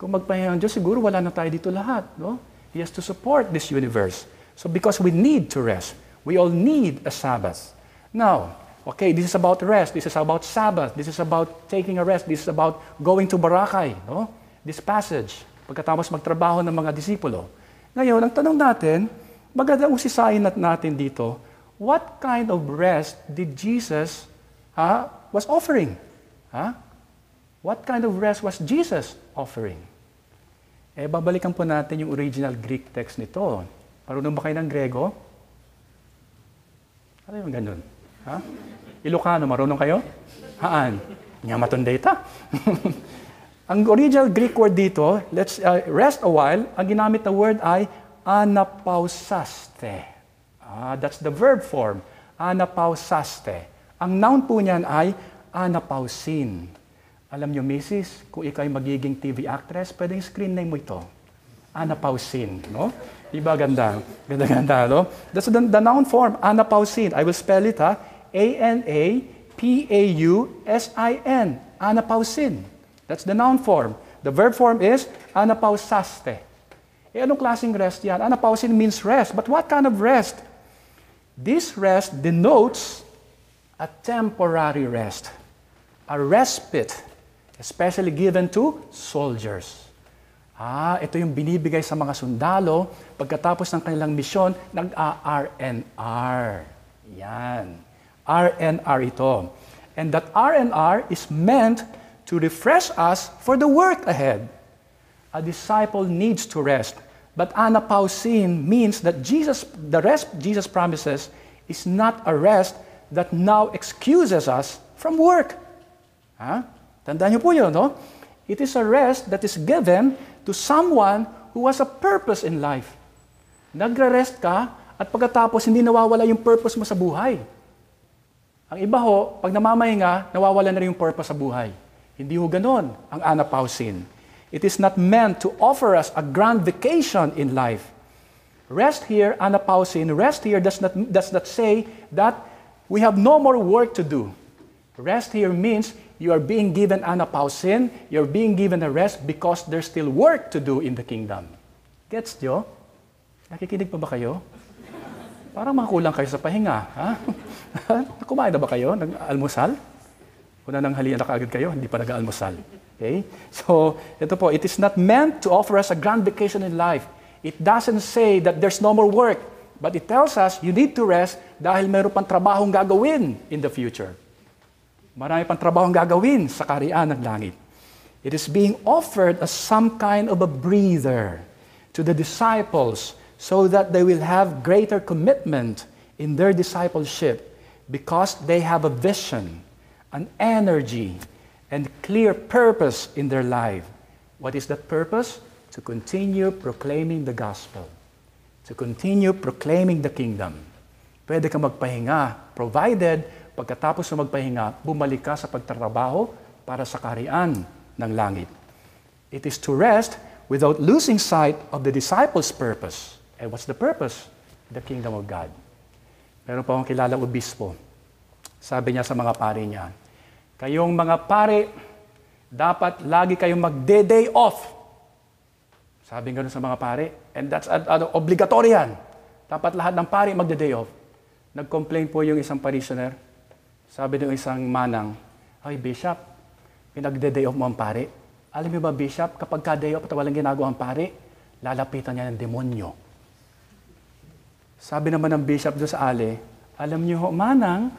Kung magpahinga ang Diyos, siguro wala na tayo dito lahat. No? He has to support this universe. So because we need to rest, we all need a Sabbath. Now, okay, this is about rest. This is about Sabbath. This is about taking a rest. This is about going to Boracay. No? This passage, pagkatapos magtrabaho ng mga disipulo. Ngayon, ang tanong natin, maganda usisayin natin dito, what kind of rest did Jesus was offering? What kind of rest was Jesus offering? Babalikan po natin yung original Greek text nito. Marunong ba kayo ng Grego? Ano yung ganun? Ilocano, marunong kayo? Haan? Nyamaton data. Ang original Greek word dito, let's rest a while, ang ginamit na word ay anapausaste. That's the verb form, anapausaste. Ang noun po niyan ay anapausin. Alam niyo, Mrs., kung ikaw ay magiging TV actress, pwedeng screen name mo ito. Anapausin, no? Diba ganda? Ganda, no? That's the noun form, anapausin. I will spell it, A-N-A-P-A-U-S-I-N. Anapausin. That's the noun form. The verb form is anapausaste. Anong klaseng rest yan? Anapausin means rest. But what kind of rest? This rest denotes a temporary rest. A respite, especially given to soldiers. Ito yung binibigay sa mga sundalo pagkatapos ng kanilang misyon, nag-RNR. Yan. RNR ito. And that RNR is meant to refresh us for the work ahead. A disciple needs to rest. But anapausin means that the rest Jesus promises is not a rest that now excuses us from work. Tandaan niyo po yun, no? It is a rest that is given to someone who has a purpose in life. Nagre-rest ka at pagkatapos hindi nawawala yung purpose mo sa buhay. Ang iba ho, pag namamahinga, nawawala na rin yung purpose sa buhay. Hindi ho ganon ang anapausin. It is not meant to offer us a grand vacation in life. Rest here, anapausin, rest here does not say that we have no more work to do. Rest here means you are being given anapausin, you're being given a rest because there's still work to do in the kingdom. Gets nyo? Nakikinig pa ba kayo? Parang makakulang kayo sa pahinga. Kumain na ba kayo? Nag-almusal? Kung nananghalian na kaagad kayo, hindi pa nag-almusal. Okay? So, ito po, it is not meant to offer us a grand vacation in life. It doesn't say that there's no more work. But it tells us you need to rest dahil mayroon pang trabahong gagawin in the future. Marami pang trabahong gagawin sa kaharian ng langit. It is being offered as some kind of a breather to the disciples so that they will have greater commitment in their discipleship because they have a vision, an energy, and clear purpose in their life. What is that purpose? To continue proclaiming the gospel. To continue proclaiming the kingdom. Pwede ka magpahinga, provided pagkatapos na magpahinga, bumalik ka sa pagtatrabaho para sa kaharian ng langit. It is to rest without losing sight of the disciples' purpose. And what's the purpose? The kingdom of God. Meron pa akong kilalang obispo. Sabi niya sa mga pare niya, kayong mga pare, dapat lagi kayong mag-day off. Sabi nga sa mga pare, and that's obligatory yan. Dapat lahat ng pare mag-day off. Nag-complain po yung isang parishioner. Sabi ng isang manang, ay Bishop, pinag-day off mo ang pare. Alam mo ba, Bishop, kapag ka-day off at walang ginagawa ang pare, lalapitan niya ng demonyo. Sabi naman ng Bishop doon sa ale, alam niyo ho, manang,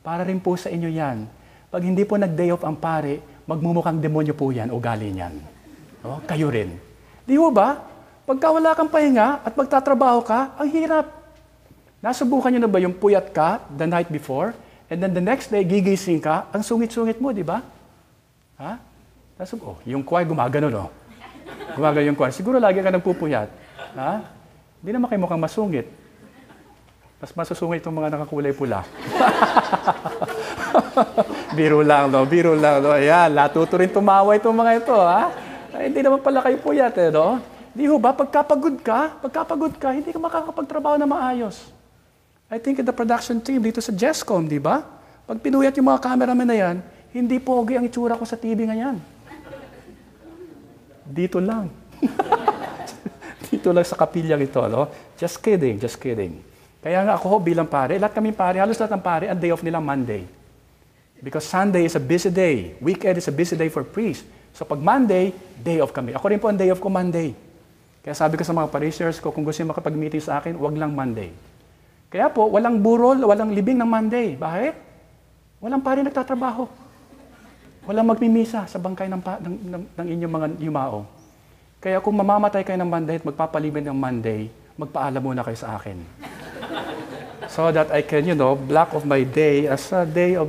para rin po sa inyo yan. Pag hindi po nag-day off ang pare, magmumukhang demonyo po yan, ugali niyan. O, kayo rin. Di ho ba? Pagka wala kang pahinga at magtatrabaho ka, ang hirap. Nasubukan niyo na ba yung puyat ka the night before? And then the next day, gigising ka, ang sungit-sungit mo, di ba? Yung choir gumagano, no? Gumagano yung choir. Siguro lagi ka nagpupuyat. Hindi naman kayo mukhang masungit. Mas masusungit itong mga nakakulay pula. Biro lang, no? Biro lang, no? Ayan, latuto rin tumawa itong mga ito, Ay, hindi naman pala kayo puyat, no? Di ho ba, pagkapagod ka, hindi ka makakapagtrabaho na maayos. I think the production team dito sa Jescom, di ba? Pag pinuyat yung mga cameraman na yan, hindi pogi ang itsura ko sa TV ngayon. Dito lang. Dito lang sa kapilyang ito, no? Just kidding, just kidding. Kaya nga ako bilang pare, lahat kami pare, halos lahat ng pare, ang day off nila Monday. Because Sunday is a busy day. Weekend is a busy day for priests. So pag Monday, day off kami. Ako rin po ang day off ko Monday. Kaya sabi ko sa mga parishioners ko, kung gusto nyo makapag-meeting sa akin, wag lang Monday. Kaya po, walang burol, walang libing ng Monday. Bakit? Walang pare nagtatrabaho. Walang magmimisa sa bangkay ng inyong mga yumao. Kaya kung mamamatay kayo ng Monday at magpapalibing ng Monday, magpaalam muna kayo sa akin. So that I can, block off my day as a day of,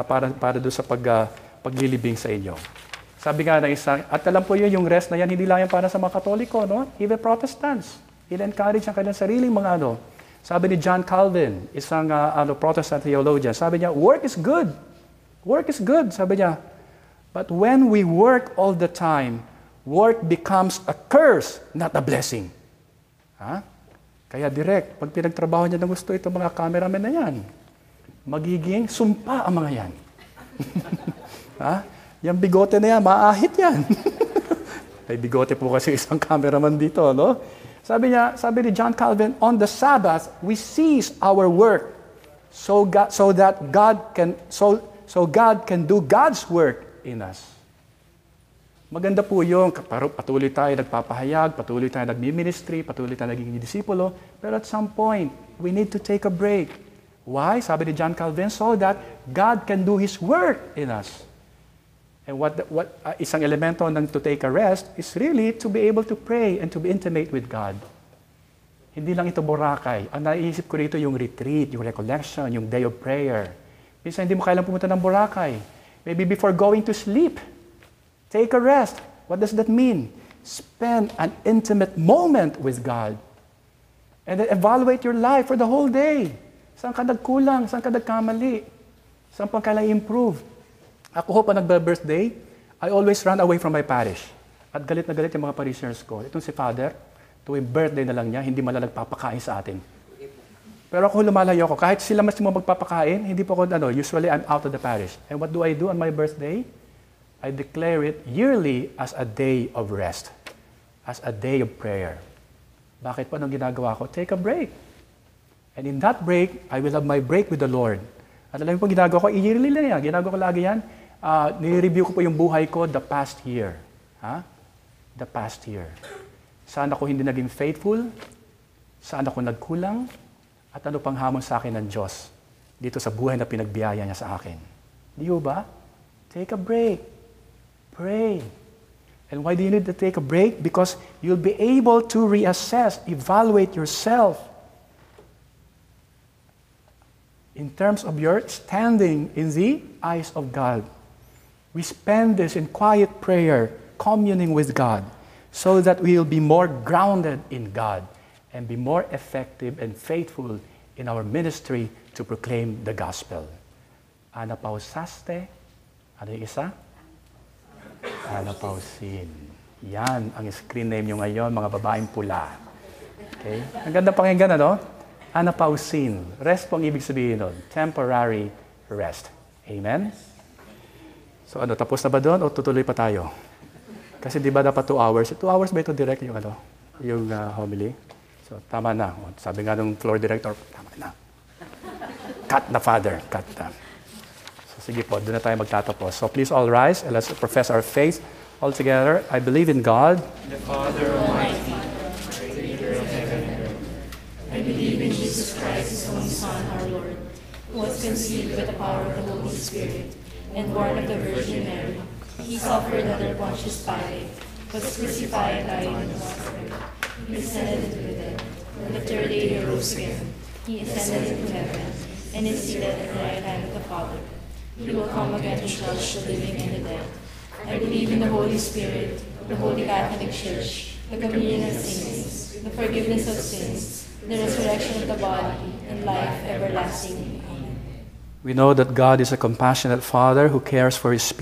para doon sa paglilibing sa inyo. Sabi nga ng isang, at alam po yun, yung rest na yan, hindi lang yan para sa mga Katoliko, no? Even Protestants. In-encourage ang kanilang sariling mga Sabi ni John Calvin, isang Protestant theologian, sabi niya, work is good. Work is good, sabi niya. But when we work all the time, work becomes a curse, not a blessing. Ha? Kaya direct, pag pinagtrabaho niya ng gusto itong mga cameraman na yan, magiging sumpa ang mga yan. Ha? Yung bigote na yan, maahit yan. May bigote po kasi isang cameraman dito, no? Sabi ni John Calvin, on the Sabbath, we cease our work so God can do God's work in us. Maganda po yung patuloy tayo nagpapahayag, patuloy tayo nagmi-ministry, patuloy tayo naging disipulo, pero at some point, we need to take a break. Why? Sabi ni John Calvin, so that God can do His work in us. And isang elemento ng to take a rest is really to be able to pray and to be intimate with God. Hindi lang ito Boracay. Ang naiisip ko rito yung retreat, yung recollection, yung day of prayer. Minsan hindi mo kailangan pumunta ng Boracay. Maybe before going to sleep, take a rest. What does that mean? Spend an intimate moment with God. And then evaluate your life for the whole day. Saan ka nagkulang? Saan ka nagkamali? Saan pa kailangan improve? Ako ho pa nagbe-birthday, I always run away from my parish. At galit na galit yung mga parishioners ko. Itong si Father, tuwing birthday na lang niya, hindi man lang nagpapakain sa atin. Pero ako lumalayo ako. Kahit sila mas mo magpapakain, hindi po ako, usually I'm out of the parish. And what do I do on my birthday? I declare it yearly as a day of rest. As a day of prayer. Bakit po anong ginagawa ko? Take a break. And in that break, I will have my break with the Lord. At alam mo po ginagawa ko, yearly lang yan. Ginagawa ko lagi yan. Nire-review ko po yung buhay ko the past year. The past year. Saan ako hindi naging faithful? Saan ako nagkulang? At ano pang hamon sa akin ng Diyos dito sa buhay na pinagbiyaya niya sa akin? Di ba? Take a break. Pray. And why do you need to take a break? Because you'll be able to reassess, evaluate yourself in terms of your standing in the eyes of God. We spend this in quiet prayer, communing with God, so that we will be more grounded in God and be more effective and faithful in our ministry to proclaim the gospel. Anapausaste. Ano yung isa? Anapausin. Yan ang screen name nyo ngayon, mga babaeng pula. Okay? Ang ganda pakinggan, Anapausin. Rest po ang ibig sabihin nun. Temporary rest. Amen? So tapos na ba doon o tutuloy pa tayo? Kasi di ba dapat 2 hours? 2 hours ba ito direct yung homily? So tama na. Sabi nga ng floor director, tama na. Cut na, Father. Cut na. So sige po, doon na tayo magtatapos. So please all rise and let's profess our faith all together. I believe in God, the Father Almighty, creator of heaven and earth. I believe in Jesus Christ, His only Son, our Lord, who was conceived by the power of the Holy Spirit, and born of the Virgin Mary. He suffered under Pontius Pilate, was crucified, died, and was buried. He descended into the dead. On the third day he rose again. He ascended into heaven, and is seated at the right hand of the Father. He will come again to judge the living and the dead. I believe in the Holy Spirit, the Holy Catholic Church, the communion of saints, the forgiveness of sins, the resurrection of the body, and life everlasting. Amen. We know that God is a compassionate Father who cares for His people.